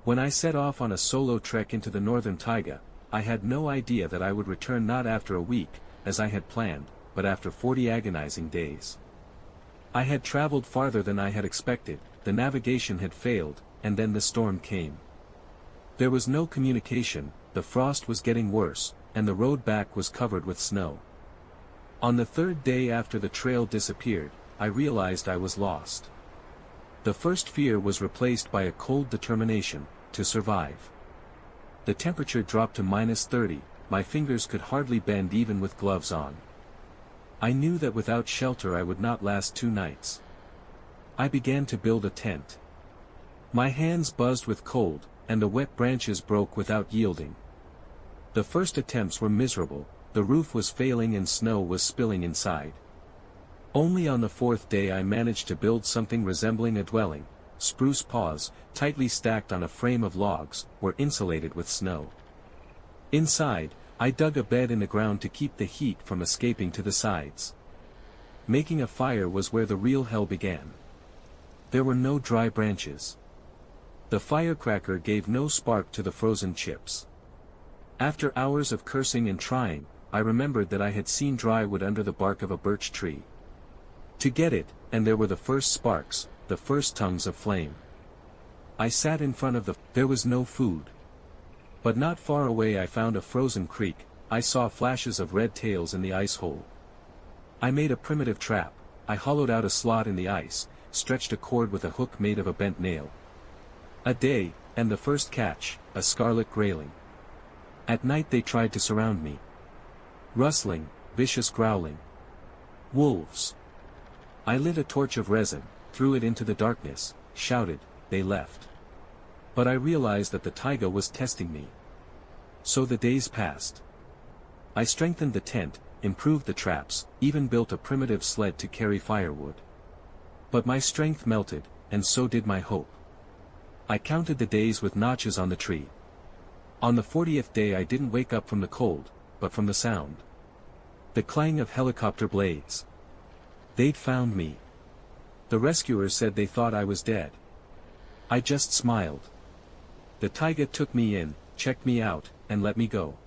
When I set off on a solo trek into the northern taiga, I had no idea that I would return not after a week, as I had planned, but after 40 agonizing days. I had traveled farther than I had expected, the navigation had failed, and then the storm came. There was no communication, the frost was getting worse, and the road back was covered with snow. On the third day after the trail disappeared, I realized I was lost. The first fear was replaced by a cold determination to survive. The temperature dropped to -30, my fingers could hardly bend even with gloves on. I knew that without shelter I would not last 2 nights. I began to build a tent. My hands buzzed with cold, and the wet branches broke without yielding. The first attempts were miserable, the roof was failing and snow was spilling inside. Only on the 4th day I managed to build something resembling a dwelling. Spruce paws, tightly stacked on a frame of logs, were insulated with snow. Inside, I dug a bed in the ground to keep the heat from escaping to the sides. Making a fire was where the real hell began. There were no dry branches. The firecracker gave no spark to the frozen chips. After hours of cursing and trying, I remembered that I had seen dry wood under the bark of a birch tree. To get it, and there were the first sparks, the first tongues of flame. I sat in front of there was no food. But not far away I found a frozen creek, I saw flashes of red tails in the ice hole. I made a primitive trap, I hollowed out a slot in the ice, stretched a cord with a hook made of a bent nail. A day, and the first catch, a scarlet grayling. At night they tried to surround me. Rustling, vicious growling. Wolves. I lit a torch of resin, threw it into the darkness, shouted, they left. But I realized that the taiga was testing me. So the days passed. I strengthened the tent, improved the traps, even built a primitive sled to carry firewood. But my strength melted, and so did my hope. I counted the days with notches on the tree. On the 40th day I didn't wake up from the cold, but from the sound. The clang of helicopter blades. They'd found me. The rescuers said they thought I was dead. I just smiled. The taiga took me in, checked me out, and let me go.